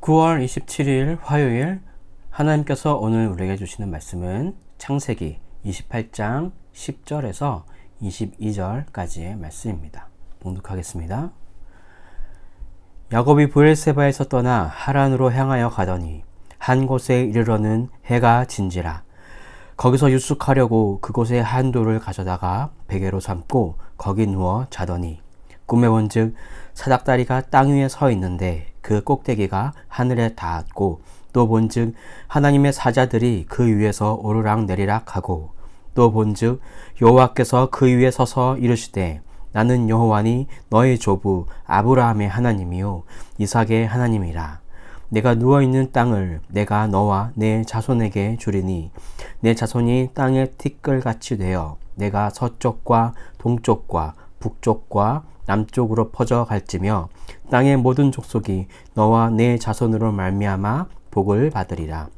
9월 27일 화요일 하나님께서 오늘 우리에게 주시는 말씀은 창세기 28장 10절에서 22절까지의 말씀입니다. 봉독하겠습니다. 야곱이 브엘세바에서 떠나 하란으로 향하여 가더니 한 곳에 이르러는 해가 진지라. 거기서 유숙하려고 그곳에 한 돌을 가져다가 베개로 삼고 거기 누워 자더니 꿈에 본즉 사닥다리가 땅 위에 서 있는데 그 꼭대기가 하늘에 닿았고 또 본즉 하나님의 사자들이 그 위에서 오르락 내리락 하고 또 본즉 여호와께서 그 위에 서서 이르시되 나는 여호와니 너의 조부 아브라함의 하나님이요 이삭의 하나님이라. 내가 누워있는 땅을 내가 너와 내 자손에게 주리니 내 자손이 땅의 티끌같이 되어 내가 서쪽과 동쪽과 북쪽과 남쪽으로 퍼져 갈지며 땅의 모든 족속이 너와 내 자손으로 말미암아 복을 받으리라.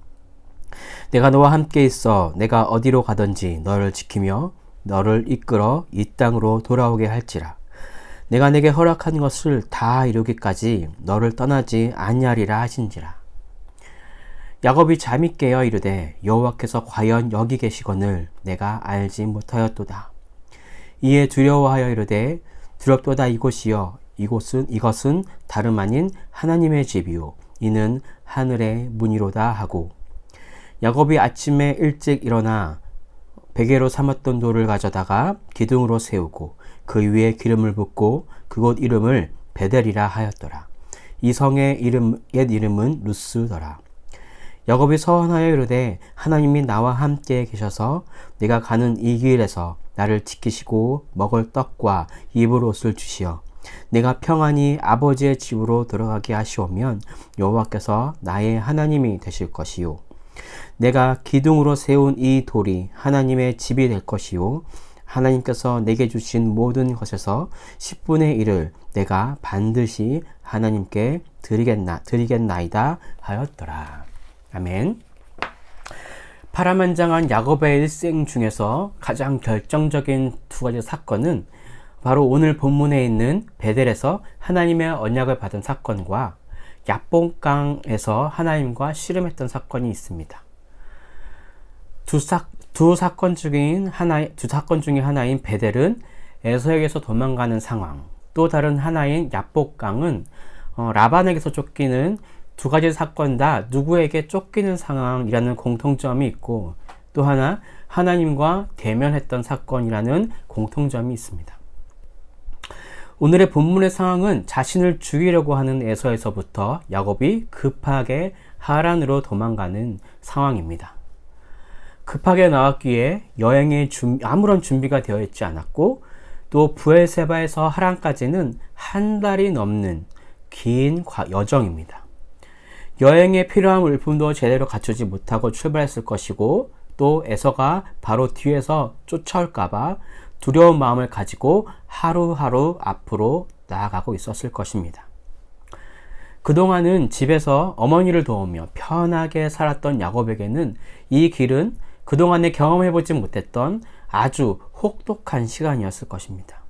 내가 너와 함께 있어 내가 어디로 가든지 너를 지키며 너를 이끌어 이 땅으로 돌아오게 할지라. 내가 내게 허락한 것을 다 이루기까지 너를 떠나지 아니하리라 하신지라. 야곱이 잠이 깨어 이르되 여호와께서 과연 여기 계시거늘 내가 알지 못하였도다. 이에 두려워하여 이르되 두렵도다 이곳이여 이것은 다름 아닌 하나님의 집이요 이는 하늘의 문이로다 하고 야곱이 아침에 일찍 일어나 베개로 삼았던 돌을 가져다가 기둥으로 세우고 그 위에 기름을 붓고 그곳 이름을 베델이라 하였더라. 이 성의 옛 이름은 루스더라. 야곱이 서원하여 이르되 하나님이 나와 함께 계셔서 내가 가는 이 길에서 나를 지키시고 먹을 떡과 입을 옷을 주시어 내가 평안히 아버지의 집으로 들어가게 하시오면 여호와께서 나의 하나님이 되실 것이요 내가 기둥으로 세운 이 돌이 하나님의 집이 될 것이요 하나님께서 내게 주신 모든 것에서 10분의 1을 내가 반드시 하나님께 드리겠나이다 하였더라. 아멘. 파란만장한 야곱의 일생 중에서 가장 결정적인 두 가지 사건은 바로 오늘 본문에 있는 베델에서 하나님의 언약을 받은 사건과 야복강에서 하나님과 씨름했던 사건이 있습니다. 두 사건 중에 하나인 베델은 에서에게서 도망가는 상황, 또 다른 하나인 야복강은 라반에게서 쫓기는 두 가지 사건 다 누구에게 쫓기는 상황이라는 공통점이 있고 또 하나 하나님과 대면했던 사건이라는 공통점이 있습니다. 오늘의 본문의 상황은 자신을 죽이려고 하는 에서에서부터 야곱이 급하게 하란으로 도망가는 상황입니다. 급하게 나왔기에 여행에 아무런 준비가 되어 있지 않았고 또 브엘세바에서 하란까지는 한 달이 넘는 긴 여정입니다. 여행에 필요한 물품도 제대로 갖추지 못하고 출발했을 것이고 또 에서가 바로 뒤에서 쫓아올까봐 두려운 마음을 가지고 하루하루 앞으로 나아가고 있었을 것입니다. 그동안은 집에서 어머니를 도우며 편하게 살았던 야곱에게는 이 길은 그동안에 경험해보지 못했던 아주 혹독한 시간이었을 것입니다.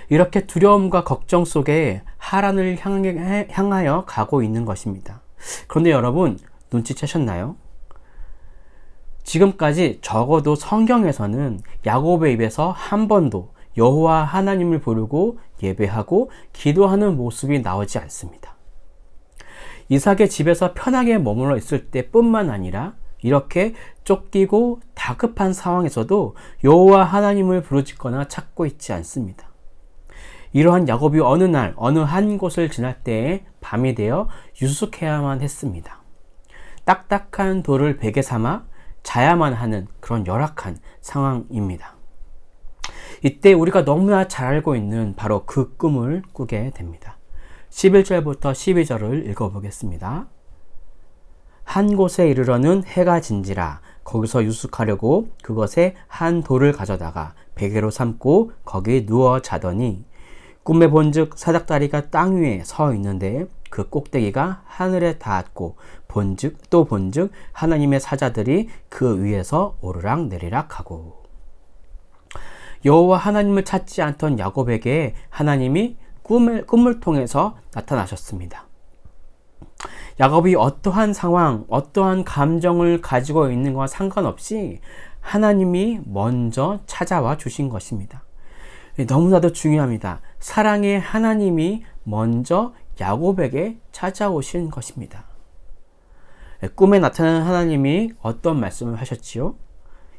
이렇게 두려움과 걱정 속에 하란을 향하여 가고 있는 것입니다. 그런데 여러분 눈치채셨나요? 지금까지 적어도 성경에서는 야곱의 입에서 한 번도 여호와 하나님을 부르고 예배하고 기도하는 모습이 나오지 않습니다. 이삭의 집에서 편하게 머물러 있을 때뿐만 아니라 이렇게 쫓기고 다급한 상황에서도 여호와 하나님을 부르짖거나 찾고 있지 않습니다. 이러한 야곱이 어느 날 어느 한 곳을 지날 때에 밤이 되어 유숙해야만 했습니다. 딱딱한 돌을 베개 삼아 자야만 하는 그런 열악한 상황입니다. 이때 우리가 너무나 잘 알고 있는 바로 그 꿈을 꾸게 됩니다. 11절부터 12절을 읽어보겠습니다. 한 곳에 이르러는 해가 진지라. 거기서 유숙하려고 그것에 한 돌을 가져다가 베개로 삼고 거기 누워 자더니 꿈에 본즉 사닥다리가 땅 위에 서 있는데 그 꼭대기가 하늘에 닿았고 본즉 하나님의 사자들이 그 위에서 오르락 내리락 하고. 여호와 하나님을 찾지 않던 야곱에게 하나님이 꿈을 통해서 나타나셨습니다. 야곱이 어떠한 상황, 어떠한 감정을 가지고 있는 것과 상관없이 하나님이 먼저 찾아와 주신 것입니다. 너무나도 중요합니다. 사랑의 하나님이 먼저 야곱에게 찾아오신 것입니다. 꿈에 나타나는 하나님이 어떤 말씀을 하셨지요?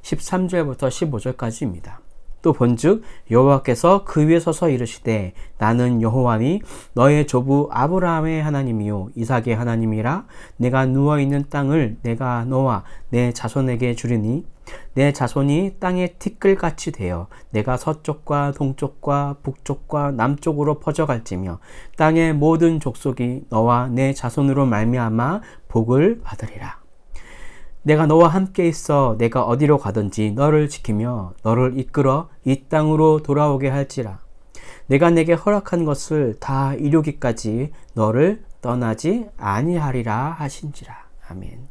13절부터 15절까지입니다. 또 본즉 여호와께서 그 위에 서서 이르시되 나는 여호와니 너의 조부 아브라함의 하나님이요 이삭의 하나님이라. 내가 누워있는 땅을 내가 너와 내 자손에게 주리니 내 자손이 땅의 티끌같이 되어 내가 서쪽과 동쪽과 북쪽과 남쪽으로 퍼져갈지며 땅의 모든 족속이 너와 내 자손으로 말미암아 복을 받으리라. 내가 너와 함께 있어 내가 어디로 가든지 너를 지키며 너를 이끌어 이 땅으로 돌아오게 할지라. 내가 내게 허락한 것을 다 이루기까지 너를 떠나지 아니하리라 하신지라. 아멘.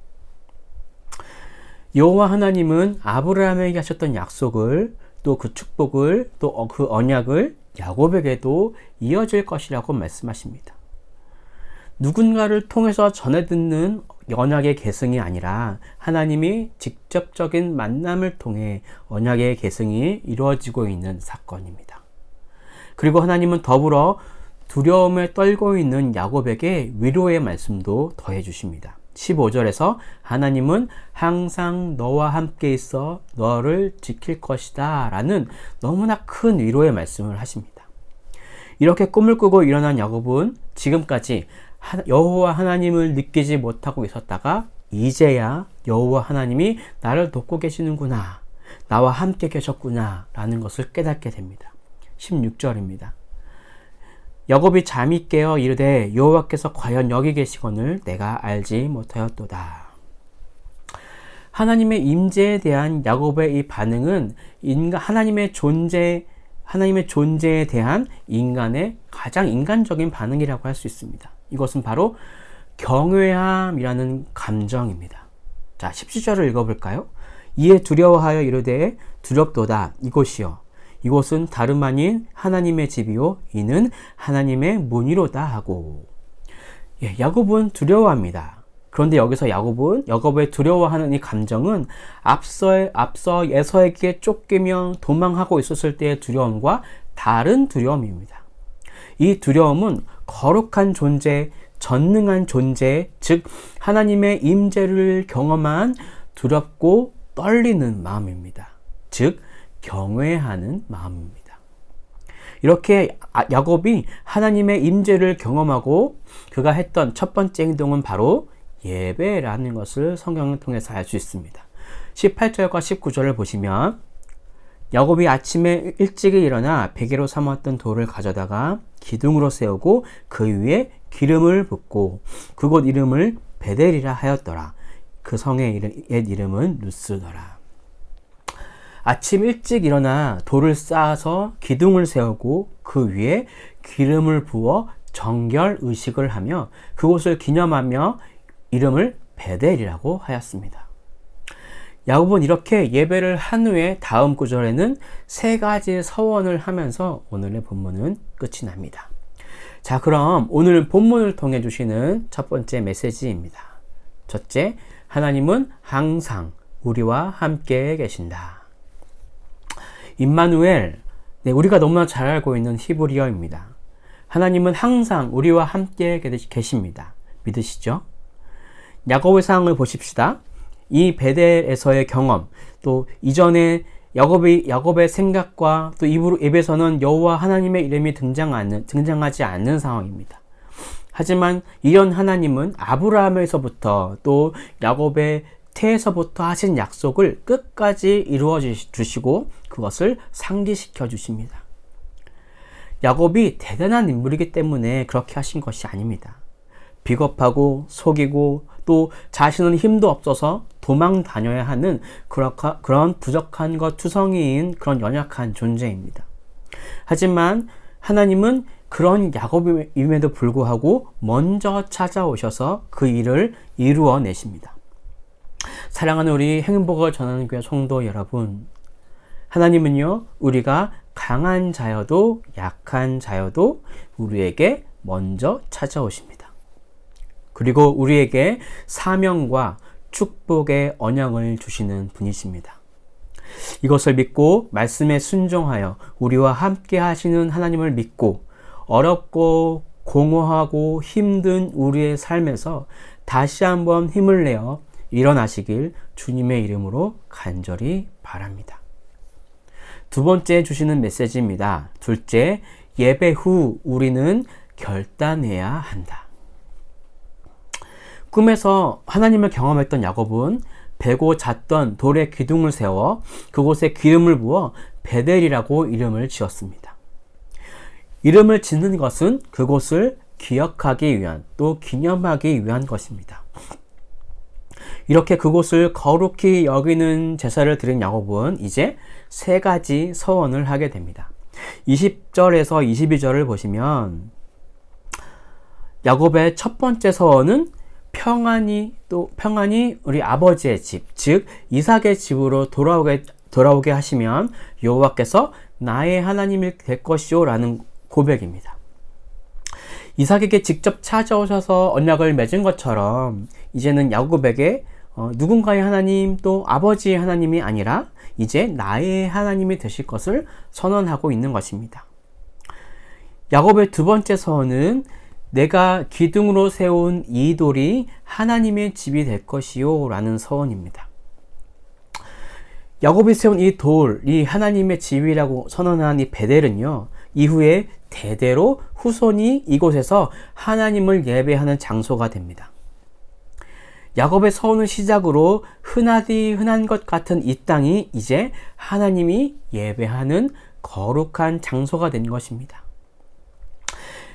여호와 하나님은 아브라함에게 하셨던 약속을, 또 그 축복을, 또 그 언약을 야곱에게도 이어질 것이라고 말씀하십니다. 누군가를 통해서 전해 듣는 언약의 계승이 아니라 하나님이 직접적인 만남을 통해 언약의 계승이 이루어지고 있는 사건입니다. 그리고 하나님은 더불어 두려움에 떨고 있는 야곱에게 위로의 말씀도 더해 주십니다. 15절에서 하나님은 항상 너와 함께 있어 너를 지킬 것이다 라는 너무나 큰 위로의 말씀을 하십니다. 이렇게 꿈을 꾸고 일어난 야곱은 지금까지 여호와 하나님을 느끼지 못하고 있었다가 이제야 여호와 하나님이 나를 돕고 계시는구나, 나와 함께 계셨구나 라는 것을 깨닫게 됩니다. 16절입니다. 야곱이 잠이 깨어 이르되 여호와께서 과연 여기 계시거늘 내가 알지 못하였도다. 하나님의 임재에 대한 야곱의 이 반응은 하나님의 존재에 대한 인간의 가장 인간적인 반응이라고 할 수 있습니다. 이것은 바로 경외함이라는 감정입니다. 자, 17절을 읽어볼까요? 이에 두려워하여 이르되 두렵도다 이곳이요 이곳은 다름 아닌 하나님의 집이요 이는 하나님의 문이로다 하고. 야곱은 두려워합니다. 그런데 여기서 야곱의 두려워하는 이 감정은 앞서 에서에게 쫓기며 도망하고 있었을 때의 두려움과 다른 두려움입니다. 이 두려움은 거룩한 존재, 전능한 존재, 즉 하나님의 임재를 경험한 두렵고 떨리는 마음입니다. 즉 경외하는 마음입니다. 이렇게 야곱이 하나님의 임재를 경험하고 그가 했던 첫 번째 행동은 바로 예배라는 것을 성경을 통해서 알 수 있습니다. 18절과 19절을 보시면 야곱이 아침에 일찍 일어나 베개로 삼았던 돌을 가져다가 기둥으로 세우고 그 위에 기름을 붓고 그곳 이름을 베델이라 하였더라. 그 성의 옛 이름은 루스더라. 아침 일찍 일어나 돌을 쌓아서 기둥을 세우고 그 위에 기름을 부어 정결 의식을 하며 그곳을 기념하며 이름을 베델이라고 하였습니다. 야곱은 이렇게 예배를 한 후에 다음 구절에는 세 가지 서원을 하면서 오늘의 본문은 끝이 납니다. 자, 그럼 오늘 본문을 통해 주시는 첫 번째 메시지입니다. 첫째, 하나님은 항상 우리와 함께 계신다. 임마누엘, 우리가 너무나 잘 알고 있는 히브리어입니다. 하나님은 항상 우리와 함께 계십니다. 믿으시죠? 야곱의 상황을 보십시다. 이 베델에서의 경험, 또 이전에 야곱의 생각과 또 입에서는 여호와 하나님의 이름이 등장하지 않는 상황입니다. 하지만 이런 하나님은 아브라함에서부터 또 야곱의 태에서부터 하신 약속을 끝까지 이루어 주시고 그것을 상기시켜 주십니다. 야곱이 대단한 인물이기 때문에 그렇게 하신 것이 아닙니다. 비겁하고 속이고 또 자신은 힘도 없어서 도망 다녀야 하는 그런 부족한 것 투성이인 그런 연약한 존재입니다. 하지만 하나님은 그런 야곱임에도 불구하고 먼저 찾아오셔서 그 일을 이루어 내십니다. 사랑하는 우리 행복을 전하는 교회 성도 여러분, 하나님은요, 우리가 강한 자여도 약한 자여도 우리에게 먼저 찾아오십니다. 그리고 우리에게 사명과 축복의 언약을 주시는 분이십니다. 이것을 믿고 말씀에 순종하여 우리와 함께 하시는 하나님을 믿고 어렵고 공허하고 힘든 우리의 삶에서 다시 한번 힘을 내어 일어나시길 주님의 이름으로 간절히 바랍니다. 두 번째 주시는 메시지입니다. 둘째, 예배 후 우리는 결단해야 한다. 꿈에서 하나님을 경험했던 야곱은 베고 잤던 돌에 기둥을 세워 그곳에 기름을 부어 베델이라고 이름을 지었습니다. 이름을 짓는 것은 그곳을 기억하기 위한, 또 기념하기 위한 것입니다. 이렇게 그곳을 거룩히 여기는 제사를 드린 야곱은 이제 세 가지 서원을 하게 됩니다. 20절에서 22절을 보시면 야곱의 첫 번째 서원은 평안히 우리 아버지의 집, 즉 이삭의 집으로 돌아오게 하시면 여호와께서 나의 하나님이 될 것이요 라는 고백입니다. 이삭에게 직접 찾아오셔서 언약을 맺은 것처럼 이제는 야곱에게 누군가의 하나님 또 아버지의 하나님이 아니라 이제 나의 하나님이 되실 것을 선언하고 있는 것입니다. 야곱의 두 번째 서원은 내가 기둥으로 세운 이 돌이 하나님의 집이 될 것이요 라는 서원입니다. 야곱이 세운 이 돌이 하나님의 집이라고 선언한 이 베델은요, 이후에 대대로 후손이 이곳에서 하나님을 예배하는 장소가 됩니다. 야곱의 서원을 시작으로 흔하디 흔한 것 같은 이 땅이 이제 하나님이 예배하는 거룩한 장소가 된 것입니다.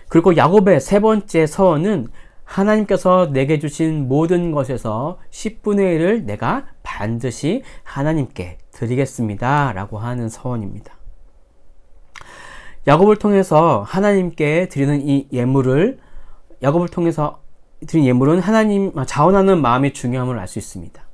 그리고 야곱의 세 번째 서원은 하나님께서 내게 주신 모든 것에서 10분의 1을 내가 반드시 하나님께 드리겠습니다 라고 하는 서원입니다. 야곱을 통해서 하나님께 드리는 이 예물을, 야곱을 통해서 드린 예물은 하나님 자원하는 마음이 중요함을 알 수 있습니다.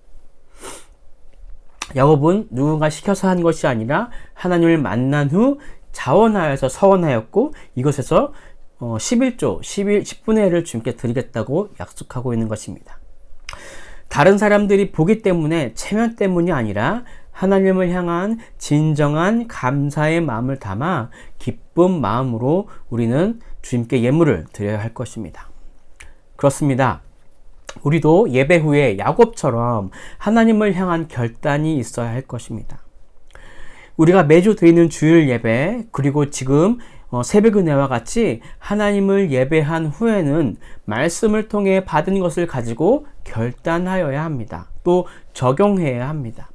야곱은 누군가 시켜서 한 것이 아니라 하나님을 만난 후 자원하여서 서원하였고 이것에서 11조, 10분의 1을 주님께 드리겠다고 약속하고 있는 것입니다. 다른 사람들이 보기 때문에, 체면 때문이 아니라 하나님을 향한 진정한 감사의 마음을 담아 기쁜 마음으로 우리는 주님께 예물을 드려야 할 것입니다. 그렇습니다. 우리도 예배 후에 야곱처럼 하나님을 향한 결단이 있어야 할 것입니다. 우리가 매주 드리는 주일 예배, 그리고 지금 새벽 은혜와 같이 하나님을 예배한 후에는 말씀을 통해 받은 것을 가지고 결단하여야 합니다. 또 적용해야 합니다.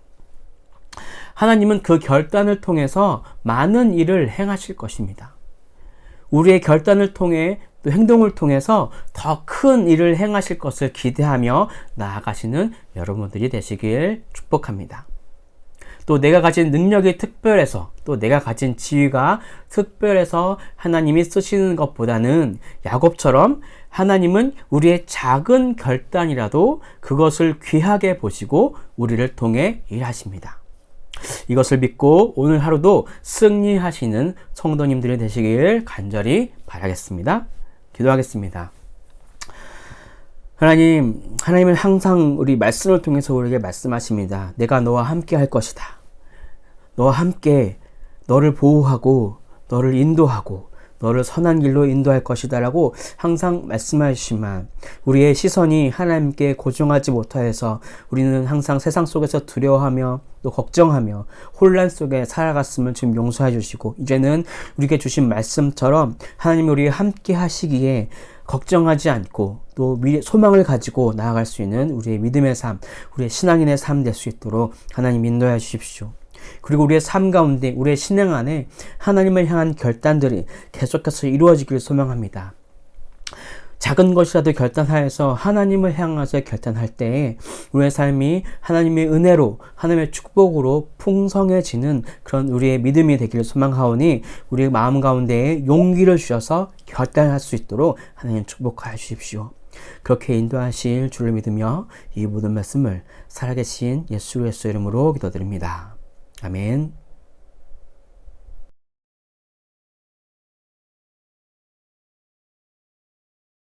하나님은 그 결단을 통해서 많은 일을 행하실 것입니다. 우리의 결단을 통해 또 행동을 통해서 더 큰 일을 행하실 것을 기대하며 나아가시는 여러분들이 되시길 축복합니다. 또 내가 가진 능력이 특별해서, 또 내가 가진 지위가 특별해서 하나님이 쓰시는 것보다는 야곱처럼 하나님은 우리의 작은 결단이라도 그것을 귀하게 보시고 우리를 통해 일하십니다. 이것을 믿고 오늘 하루도 승리하시는 성도님들이 되시길 간절히 바라겠습니다. 기도하겠습니다. 하나님은 항상 우리 말씀을 통해서 우리에게 말씀하십니다. 내가 너와 함께 할 것이다. 너와 함께 너를 보호하고 너를 인도하고 너를 선한 길로 인도할 것이다 라고 항상 말씀하시지만 우리의 시선이 하나님께 고정하지 못하여서 우리는 항상 세상 속에서 두려워하며 또 걱정하며 혼란 속에 살아갔음을 지금 용서해 주시고, 이제는 우리에게 주신 말씀처럼 하나님이 우리와 함께 하시기에 걱정하지 않고 또 미래 소망을 가지고 나아갈 수 있는 우리의 믿음의 삶, 우리의 신앙인의 삶 될 수 있도록 하나님 인도해 주십시오. 그리고 우리의 삶 가운데, 우리의 신앙 안에 하나님을 향한 결단들이 계속해서 이루어지길 소망합니다. 작은 것이라도 결단하여서 하나님을 향해서 결단할 때에 우리의 삶이 하나님의 은혜로, 하나님의 축복으로 풍성해지는 그런 우리의 믿음이 되기를 소망하오니 우리의 마음 가운데에 용기를 주셔서 결단할 수 있도록 하나님 축복하여 주십시오. 그렇게 인도하실 주를 믿으며 이 모든 말씀을 살아계신 예수 그리스도의 이름으로 기도드립니다. 아멘.